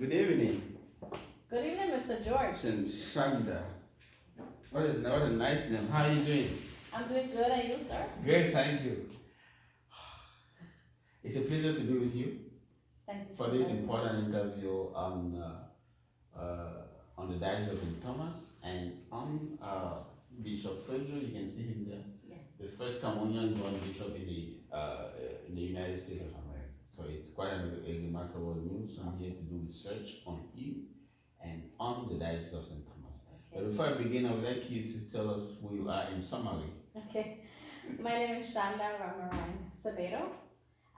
Good evening. Good evening, Mr. George. And Shanda. What a nice name. How are you doing? I'm doing good, and you, sir? Great, thank you. It's a pleasure to be with you Thank you for so this much. important interview on the Diocese of St. Thomas and on Bishop Feudjio. You can see him there. Yes. The first communion born bishop in the United States of America. So it's quite a remarkable news. I'm here to do research on you and on the Diocese of St. Thomas. Okay. But before I begin, I would like you to tell us who you are in summary. Okay. My name is Shanda Ramnarine Cebedo.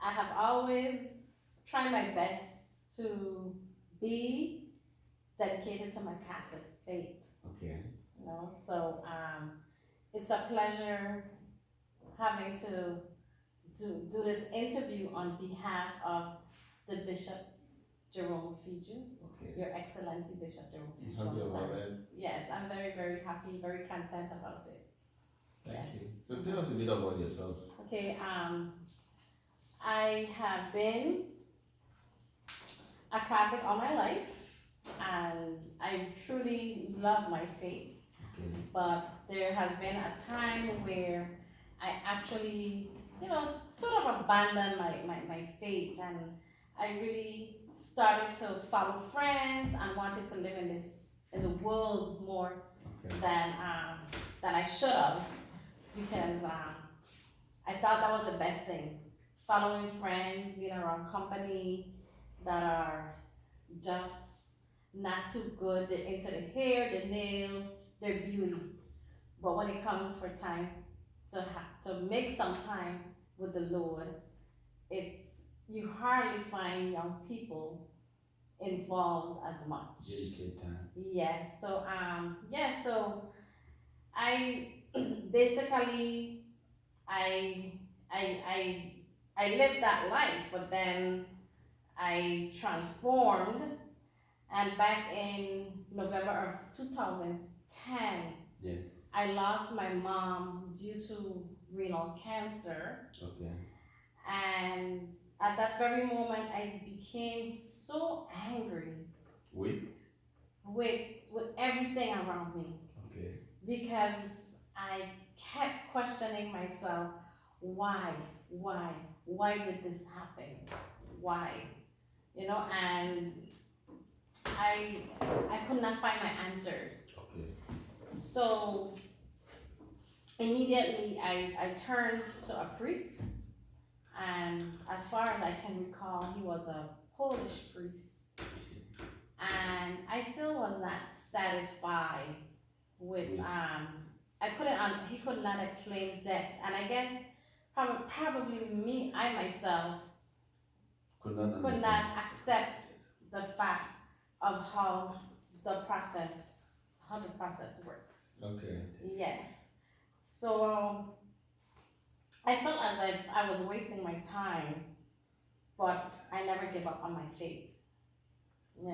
I have always tried my best to be dedicated to my Catholic faith. Okay. You know, so it's a pleasure having to do this interview on behalf of the Bishop Jerome Feudjio, Okay. Your Excellency Bishop Jerome How do you Feudjio. about that? Yes, I'm very, very happy, very content about it. Thank Yes. you. So tell us a bit about yourself. Okay, I have been a Catholic all my life, and I truly love my faith. Okay. But there has been a time where I actually, sort of abandoned my faith, and I really started to follow friends and wanted to live in the world more Okay. than I should have, because I thought that was the best thing. Following friends, being around company that are just not too good. They're into the hair, the nails, their beauty. But when it comes for time to make some time with the Lord, you hardly find young people involved as much. Dedicate time. Yes. So so I basically I lived that life, but then I transformed, and back in November of 2010, Yeah. I lost my mom due to renal cancer, Okay. and at that very moment, I became so angry With? with everything around me, Okay. because I kept questioning myself, why did this happen? Why? And I could not find my answers. Okay. So immediately I turned to a priest, and as far as I can recall, he was a Polish priest, and I still was not satisfied with he could not explain death, and I guess probably I myself could not accept the fact of how the process works. Okay. Yes. So I felt as if I was wasting my time, but I never gave up on my faith. You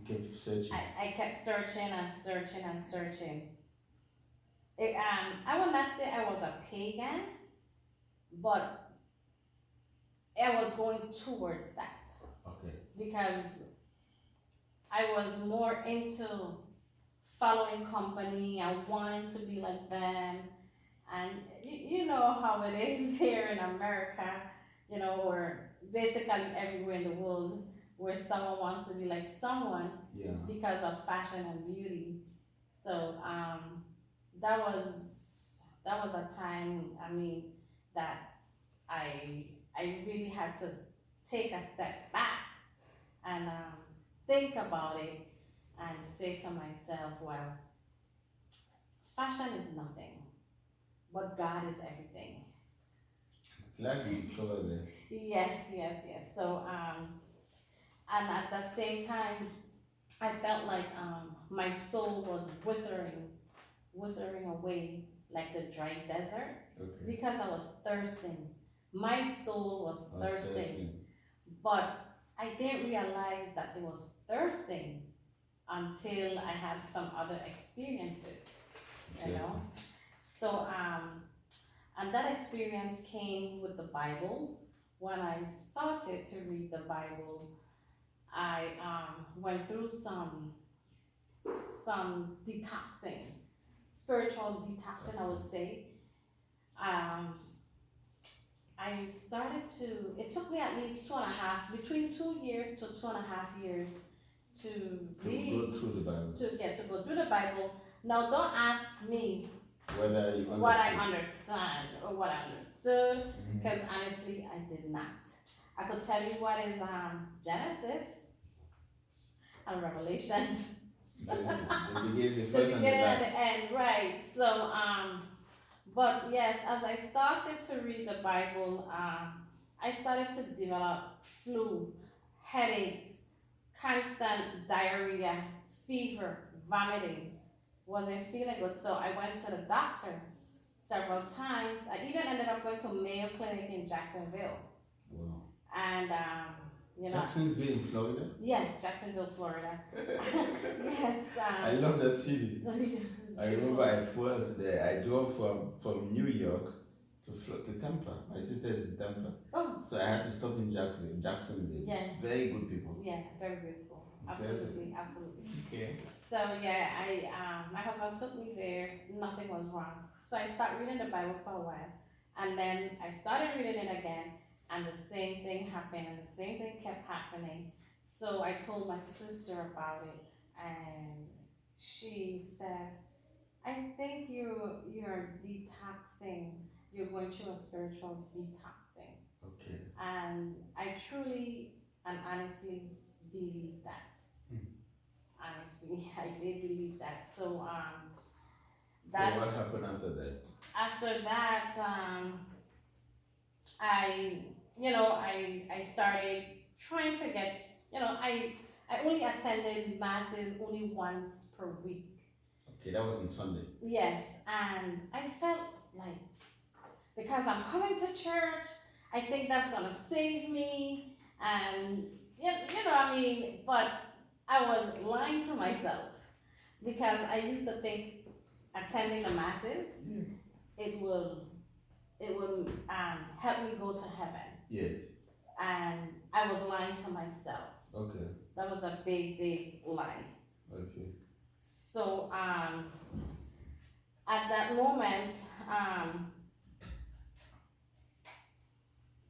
kept searching. I kept searching and searching and searching. I would not say I was a pagan, but I was going towards that. Okay. Because I was more into following company and wanting to be like them. And you know how it is here in America, or basically everywhere in the world, where someone wants to be like someone. Yeah. Because of fashion and beauty. So that was a time, that I really had to take a step back and think about it and say to myself, well, fashion is nothing, but God is everything. Glad you discovered that. Yes. So and at that same time, I felt like my soul was withering away like the dry desert, Okay. because I was thirsting. My soul was thirsting, but I didn't realize that it was thirsting until I had some other experiences, So and that experience came with the Bible. When I started to read the Bible, I went through some detoxing, spiritual detoxing, I would say. Um, I started to. It took me at least 2.5, between 2 years to 2.5 years to To really go through the Bible. to go through the Bible. Now, don't ask me Whether you what I understood. understand or what I understood, Mhm. because honestly, I did not. I could tell you what is Genesis and Revelations, The beginning, the the first and the beginning and last. the end, right? So, but yes, as I started to read the Bible, I started to develop flu, headaches, constant diarrhea, fever, vomiting. Wasn't feeling good, so I went to the doctor several times. I even ended up going to Mayo Clinic in Jacksonville, Wow. and you know, Jacksonville in Florida? yes, Jacksonville, Florida. Yes, I love that city. it's I remember beautiful. I flew there. I drove from New York to Tampa. My sister is in Tampa. Oh, So I had to stop in Jacksonville. yes. Very good people. Yeah, very beautiful. Absolutely, absolutely. Okay. So yeah, my husband took me there. Nothing was wrong. So I started reading the Bible for a while, and then I started reading it again, and the same thing happened, and the same thing kept happening. So I told my sister about it, and she said, "I think you're detoxing. You're going through a spiritual detoxing." Okay. And I truly and honestly believe that. Honestly, I did believe that. So that So what happened after that? after that, I I started trying to get, I only attended masses only once per week. Okay, that was on Sunday. Yes, and I felt like, because I'm coming to church, I think that's gonna save me, and I mean, but I was lying to myself, because I used to think attending the masses, Yes. it will help me go to heaven, Yes. and I was lying to myself. Okay. That was a big lie. I see. So at that moment,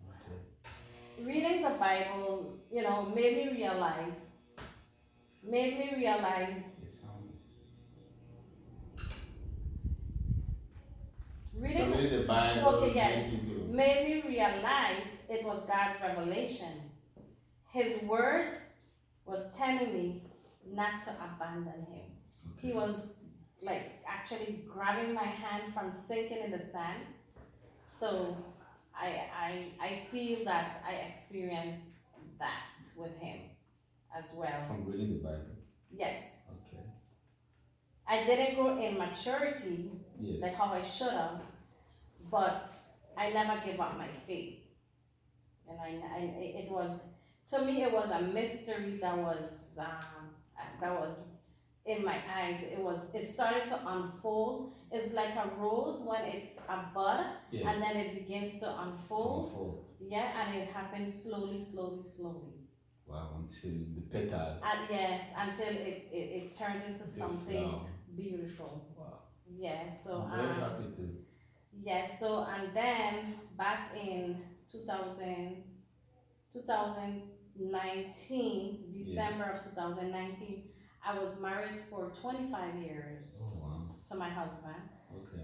Okay. reading the Bible, made me realize It sounds. reading So reading the Bible okay, yes, gets you to. made me realize it was God's revelation. His words was telling me not to abandon him. Okay. He was like actually grabbing my hand from sinking in the sand. So I feel that I experienced that with him as well. From reading the Bible. Yes. Okay. I didn't grow in maturity Yes. like how I should have, but I never gave up my faith. And it was, to me, it was a mystery that was in my eyes. It started to unfold. It's like a rose when it's a bud, Yes. and then it begins to unfold. Unfold. Yeah, and it happens slowly. Wow, until the petals. And yes, until it turns into the something flower. beautiful. Wow. Yeah, so I'm very happy to. yes, so and then back in 2019, December of 2019, I was married for 25 years Oh, wow. to my husband, Okay.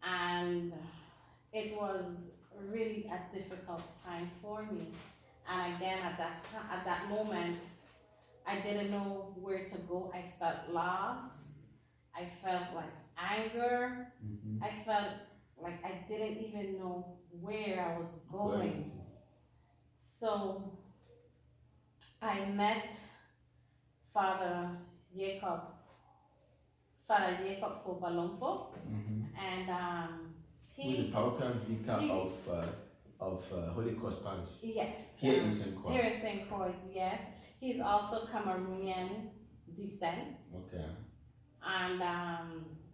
and it was really a difficult time for me. And again, at that moment, I didn't know where to go. I felt lost. I felt like anger. Mm-hmm. I felt like I didn't even know where I was going. So I met Father Jacob, Father Jacob Fobalomfo, Mm-hmm. and Who's the parochial vicar of Holy Cross Parish? Yes. Here in St. Croix. Here in St. Croix, yes. He's also Cameroonian descent. Okay. And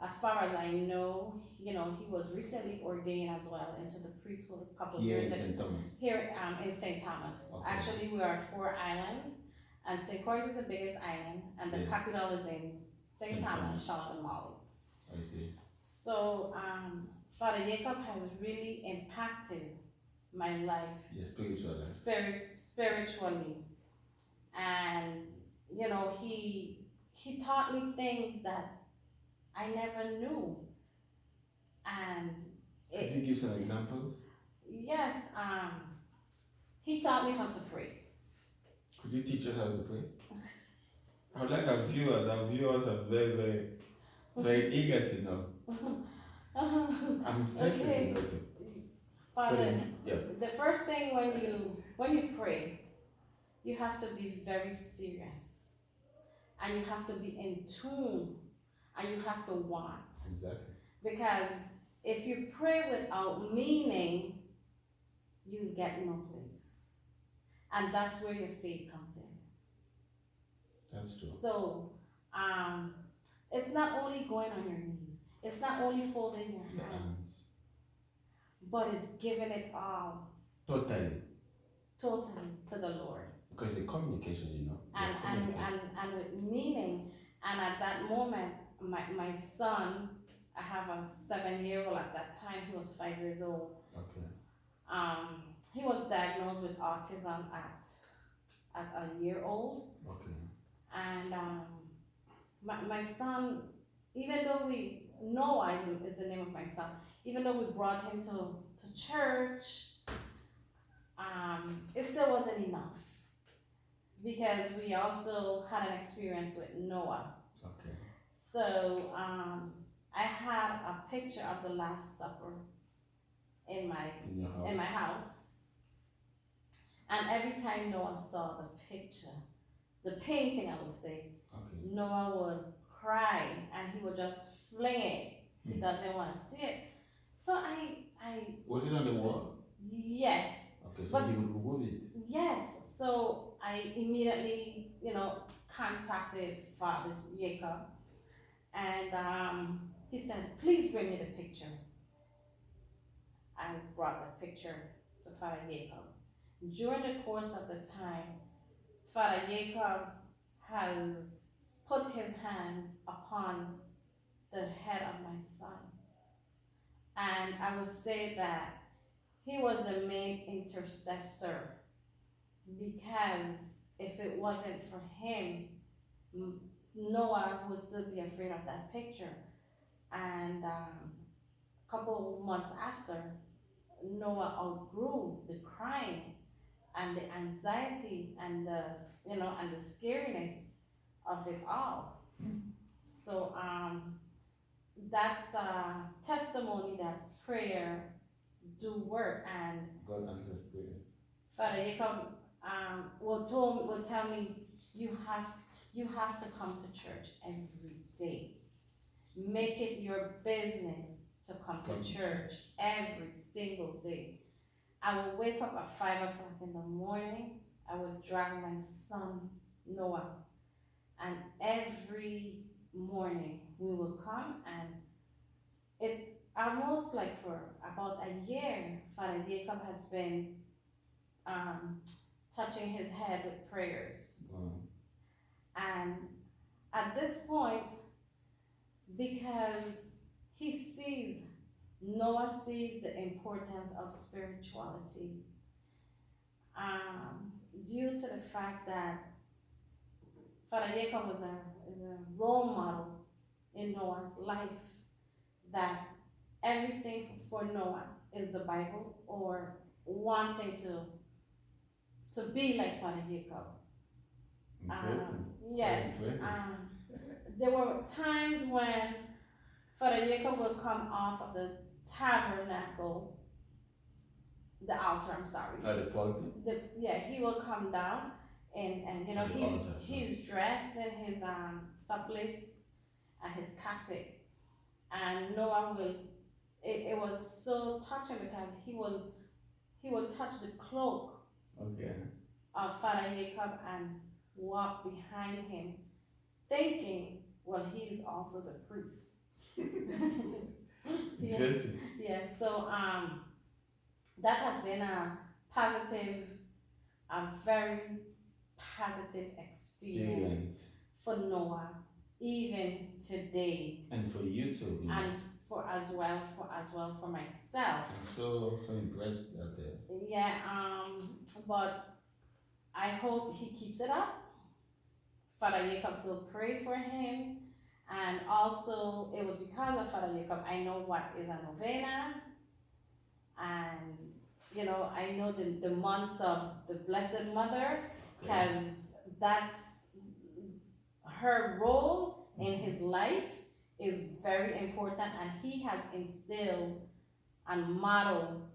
as far as I know, he was recently ordained as well into the priesthood a couple of Here years in ago. St. Thomas. Here in St. Thomas. Okay. Actually, we are 4 islands, And StCroix is the biggest island, and the Yes. capital is in St. St. Thomas, Thomas. Charlotte, Mali. I see. So, Father Jacob has really impacted my life Your spiritual life. spiritually, and he taught me things that I never knew, and Could you give some examples? yes, he taught me how to pray. Could you teach us how to pray? I would like our viewers are very, very, very eager to know. I'm interested Okay. to know too. Father, Yeah. the first thing when you pray, you have to be very serious, and you have to be in tune, and you have to want. Exactly. Because if you pray without meaning, you get no place, and that's where your faith comes in. That's true. So, it's not only going on your knees, it's not only folding your hands, but it's giving it all Totally. to the Lord. Because the communication, you know. And with meaning. And at that moment, my son, I have a 7-year-old at that time, he was 5 years old. Okay. He was diagnosed with autism at a year old. Okay. And my son, even though Noah is the name of my son, even though we brought him to church, it still wasn't enough, because we also had an experience with Noah. Okay. So I had a picture of the Last Supper in my house, and every time Noah saw the picture, the painting, I would say, okay, Noah would cry and he would just fling it. He doesn't want to see it. So I was it on the wall? Yes. Okay, so he would remove it. Yes. So I immediately, contacted Father Jacob, and he said, "Please bring me the picture." I brought the picture to Father Jacob. During the course of the time, Father Jacob has put his hands upon the head of my son. And I would say that he was the main intercessor, because if it wasn't for him, Noah would still be afraid of that picture. And a couple months after, Noah outgrew the crying and the anxiety and the scariness of it all. So that's a testimony that prayer do work, and God answers prayers. Father Jacob will tell me, you have to come to church every day. Make it your business to come to church every single day. I will wake up at 5 o'clock in the morning. I will drag my son Noah, and every morning we will come, and it's almost like for about a year, Father Jacob has been touching his head with prayers. And at this point, because Noah sees the importance of spirituality, due to the fact that Father Jacob is a role model in Noah's life, that everything for Noah is the Bible, or wanting to be like Father Jacob. Yes. There were times when Father Jacob would come off of the tabernacle, the altar, I'm sorry. The pulpit? He will come down, and he's dressed in his surplice and his cassock, and Noah will. It was so touching, because he will touch the cloak of Father Jacob and walk behind him, thinking, well, he's also the priest. Interesting. Yes. So that has been a positive, a very positive experience Experience. for Noah, even today, And for you too. and for as well for myself. I'm so impressed that Yeah, but I hope he keeps it up. Father Jacob still prays for him. And also, it was because of Father Jacob I know what is a novena, and I know the months of the Blessed Mother, okay. because that's her role in his life is very important, and he has instilled and modeled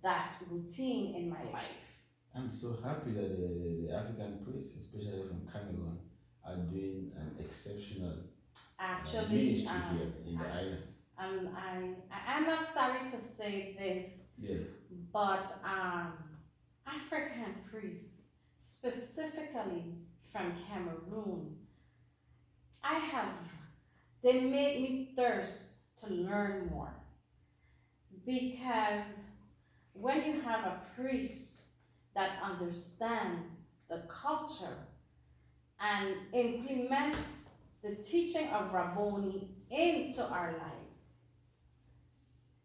that routine in my life. I'm so happy that the African priests, especially from Cameroon, are doing an exceptional Actually, ministry here in the island. I'm not sorry to say this, Yes. but African priests, specifically from Cameroon, I have they made me thirst to learn more, because when you have a priest that understands the culture and implement the teaching of Rabboni into our lives,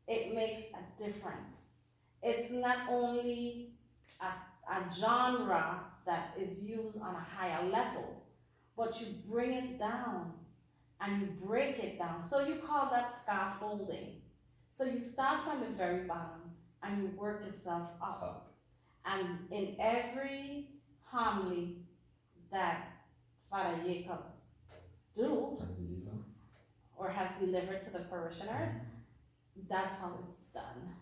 it makes a difference. It's not only a genre that is used on a higher level, but you bring it down and you break it down. So you call that scaffolding. So you start from the very bottom and you work yourself up. And in every homily that Father Jacob do or has delivered to the parishioners, that's how it's done.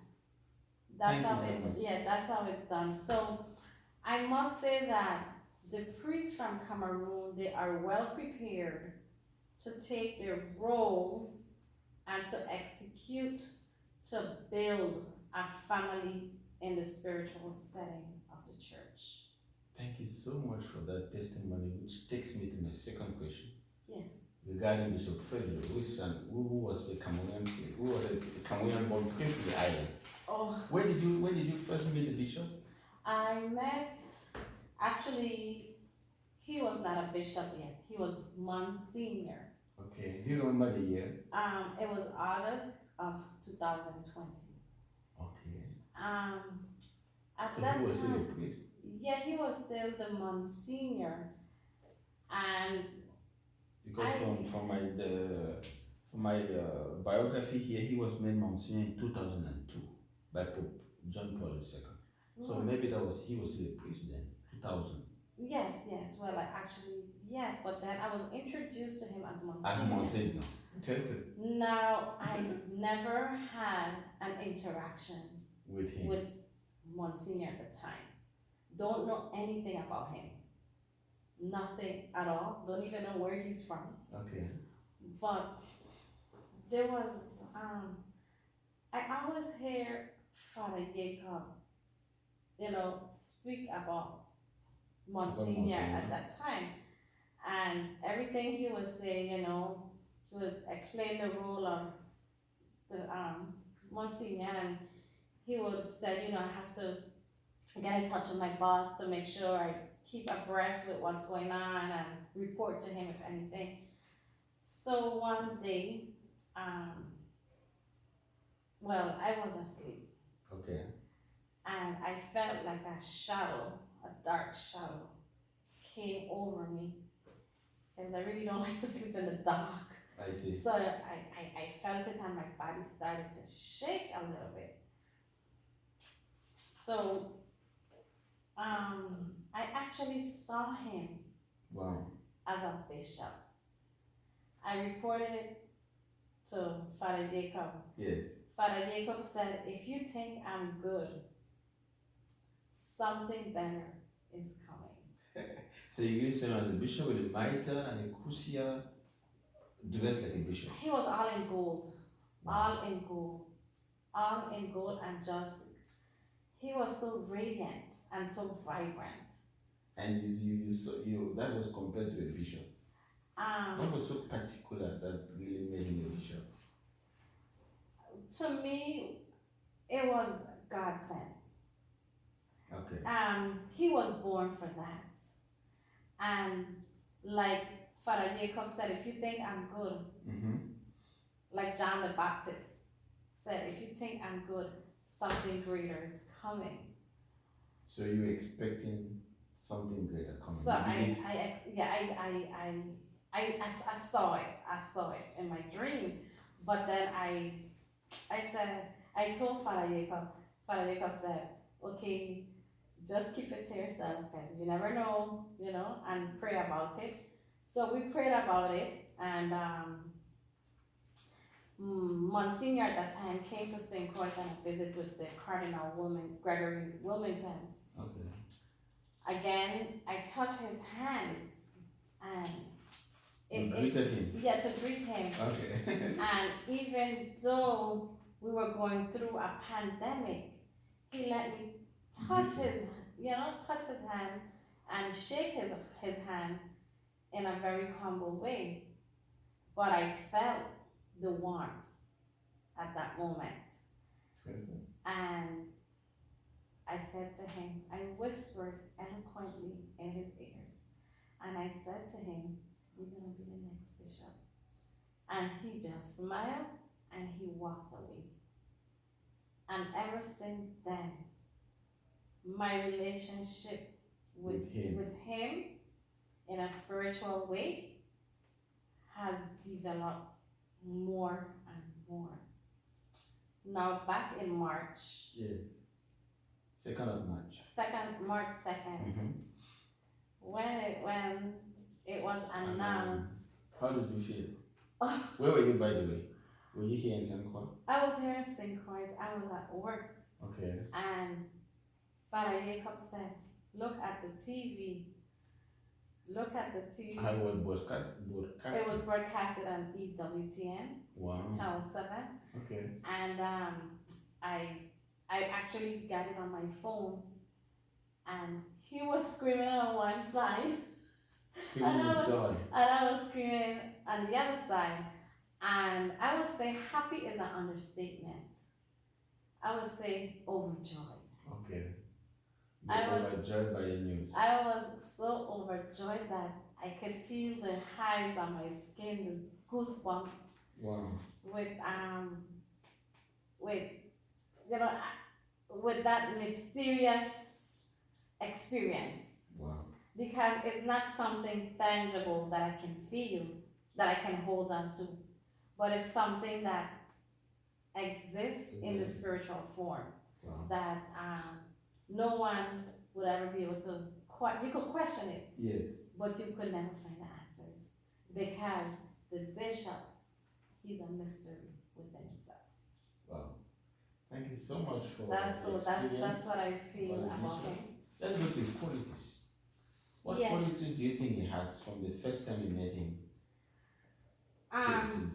That's how it's done. So I must say that the priests from Cameroon, they are well prepared to take their role and to execute, to build a family in the spiritual setting of the church. Thank you so much for that testimony, which takes me to my second question. Yes. Regarding Bishop Feudjio, who was a Cameroonian born prince in the island. Oh. Where did you first meet the bishop? I met, actually, he was not a bishop yet. He was Monsignor. Okay. Do you remember the year? It was August of 2020. Okay. At So that he was time, still a priest? Yeah, he was still the Monsignor, and because from my biography here, he was made Monsignor in 2002 by Pope John Paul II. So maybe he was still a priest then, 2000. Yes. Well, yes, but then I was introduced to him as Monsignor. As Monsignor. Interesting. Now, I never had an interaction with him. With Monsignor at the time. Don't know anything about him. Nothing at all. Don't even know where he's from. Okay. But there was, I always hear Father Jacob, speak about Monsignor at that time. And everything he was saying, he would explain the role of the Monsignor, and he would say, I have to get in touch with my boss to make sure I keep abreast with what's going on and report to him if anything. So one day, I was asleep. Okay. And I felt like a dark shadow, came over me, because I really don't like to sleep in the dark. I see. So I felt it, and my body started to shake a little bit. So I actually saw him. Wow. As a bishop. I reported it to Father Jacob. Yes. Father Jacob said, if you think I'm good, something better is coming. So you used him as a bishop with a mitre and a cusia, dressed like a bishop. He was all in gold. Wow. All in gold, and he was so radiant and so vibrant. And that was compared to a bishop. What was so particular that really made him a bishop? To me, it was God sent. Okay. He was born for that. And like Father Jacob said, if you think I'm good, Mm-hmm. like John the Baptist said, if you think I'm good, something greater is coming. So you were expecting something greater coming. So You believed? I saw it. I saw it in my dream. But then I said, I told Father Jacob. Father Jacob said, okay, just keep it to yourself because you never know, and pray about it. So we prayed about it, and Monsignor at that time came to St. Croix on a visit with the Cardinal Gregory Wilmington. Okay. Again, I touched his hands, and You greeted him. yeah, to greet him. Okay. And even though we were going through a pandemic, he let me touch touch his hand and shake his hand in a very humble way. But I felt the warmth at that moment. Interesting. And I said to him, I whispered eloquently in his ears, and I said to him, you're going to be the next bishop. And he just smiled and he walked away. And ever since then, my relationship with him in a spiritual way has developed more and more. Now back in March. Yes. 2nd of March. March 2nd. Mm-hmm. When it was announced. How did you feel? Where were you, by the way? Were you here in St. Croix? I was here in St. Croix. I was at work. Okay. And Father Jacob said, look at the TV. Look at the TV. How was broadcast? It was broadcasted on EWTN. Wow. Channel 7. Okay. And I actually got it on my phone. And he was screaming on one side. Screaming with joy. And I was screaming on the other side. And I would say happy is an understatement. I would say overjoyed. Okay. You were overjoyed by the news. I was so overjoyed that I could feel the highs on my skin, the goosebumps. Wow. With that mysterious experience. Wow. Because it's not something tangible that I can feel, that I can hold on to, but it's something that exists in the spiritual form. Wow. That no one would ever be able to, you could question it. Yes. But you could never find the answers. Because the bishop, he's a mystery within himself. Wow. Thank you so much for that's what I feel about him. Let's go to his qualities. What qualities do you think he has from the first time you met him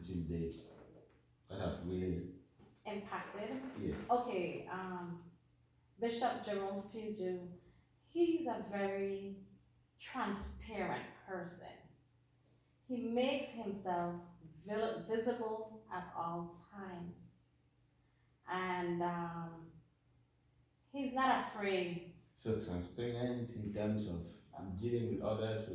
to date that have really impacted? Yes. Okay, Bishop Jerome Feudjio, he's a very transparent person. He makes himself visible at all times. And he's not afraid. So transparent in terms of dealing with others?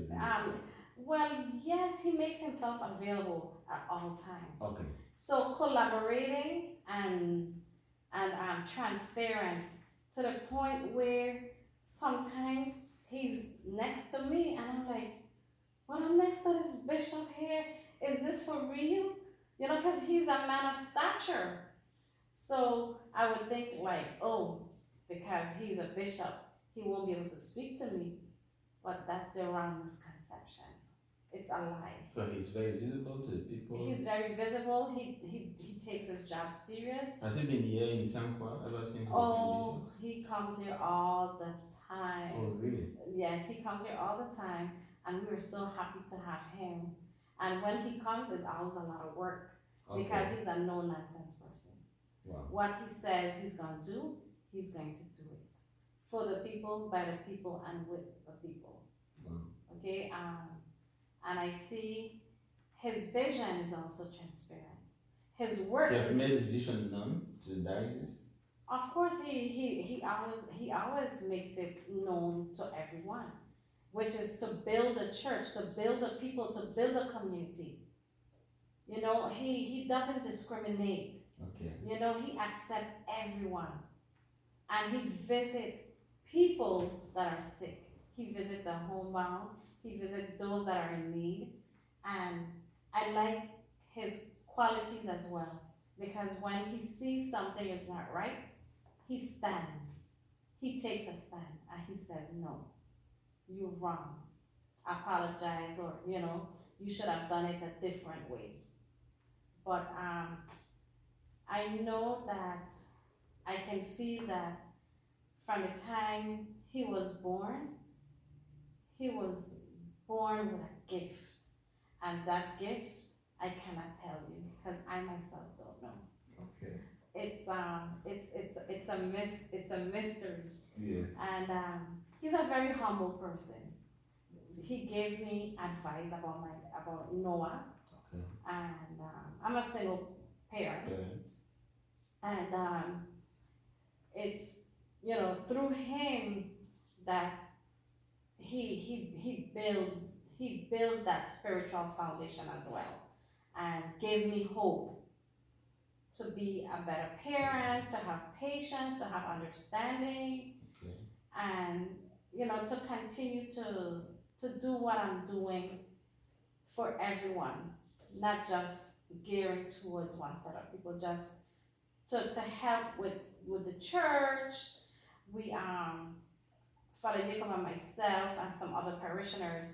Well, yes, he makes himself available at all times. Okay. So collaborating and transparent to the point where sometimes he's next to me and I'm like, well, I'm next to this bishop here. Is this for real? Because he's a man of stature. So I would think like, oh, because he's a bishop, he won't be able to speak to me. But that's the wrong misconception. It's a lie. So he's very visible to the people? He's very visible. He takes his job serious. Has he been here in St. Croix ever since? Oh, he comes here all the time. Oh, really? Yes, he comes here all the time. And we're so happy to have him. And when he comes, it's always a lot of work. Okay. Because he's a no-nonsense person. Wow. What he says he's going to do, he's going to do it. For the people, by the people, and with the people. Wow. Okay, and I see his vision is also transparent. His work. He has made his vision known to the diocese. Of course, he always makes it known to everyone. which is to build a church, to build a people, to build a community. He doesn't discriminate. Okay. He accepts everyone. And he visits people that are sick. He visits the homebound. He visits those that are in need. And I like his qualities as well. Because when he sees something is not right, he stands. He takes a stand and he says, no, you're wrong. Apologize, or you should have done it a different way. But I know that I can feel that from the time he was born with a gift. And that gift, I cannot tell you because I myself don't know. Okay. It's a mystery. Yes. And he's a very humble person. He gives me advice about Noah. Okay. And I'm a single parent. Okay. And it's through him that he builds that spiritual foundation as well, and gives me hope to be a better parent, to have patience, to have understanding. Okay. And to continue to do what I'm doing for everyone, not just gearing towards one set of people, just to help with the church. We Father Jacob and myself and some other parishioners,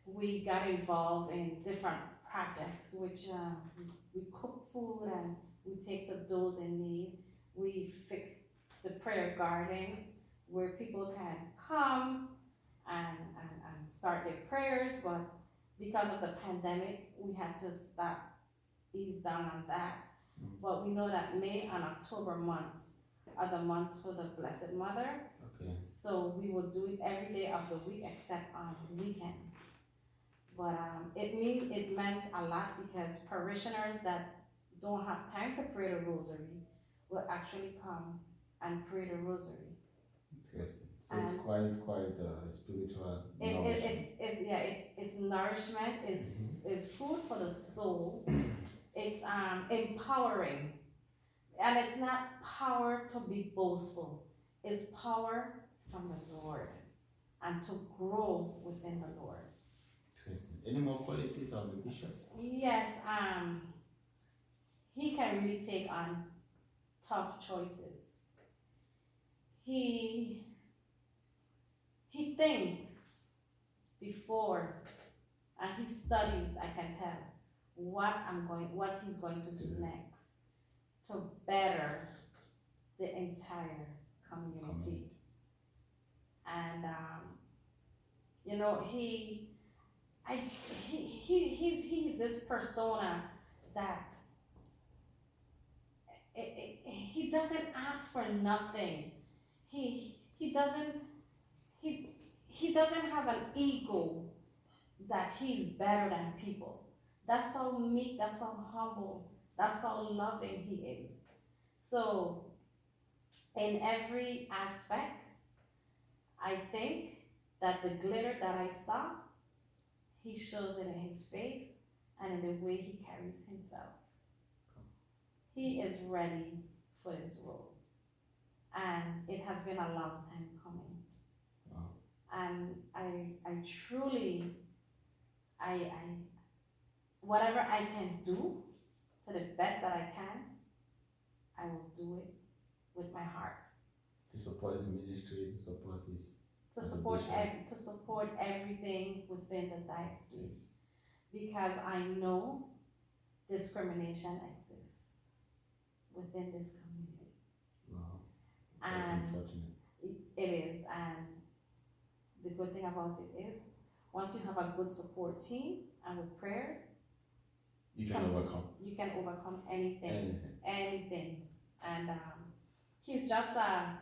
we got involved in different projects, which we cook food and we take to those in need. We fix the prayer garden where people can come and start their prayers, but because of the pandemic, we had to ease down on that. But we know that May and October months are the months for the Blessed Mother. Okay. So we will do it every day of the week except on weekends. But it meant a lot because parishioners that don't have time to pray the rosary will actually come and pray the rosary. Interesting. So it's quite spiritual. It's nourishment. It's food for the soul. It's empowering, and it's not power to be boastful. It's power from the Lord and to grow within the Lord. Interesting. Any more qualities of the bishop? Yes, he can really take on tough choices. He thinks before, and he studies, I can tell, what he's going to do next to better the entire community. And he's this persona that he doesn't ask for nothing. He doesn't have an ego that he's better than people. That's how meek, that's how humble, that's how loving he is. So in every aspect, I think that the glitter that I saw, he shows it in his face and in the way he carries himself. He is ready for this role. And it has been a long time coming. Wow. And I truly, whatever I can do to the best that I can, I will do it with my heart. To support his ministry, to support his... To support everything within the diocese. Because I know discrimination exists within this community. Wow. And that's unfortunate. it is, and the good thing about it is, once you have a good support team and with prayers, you can overcome. You can overcome anything. And he's just a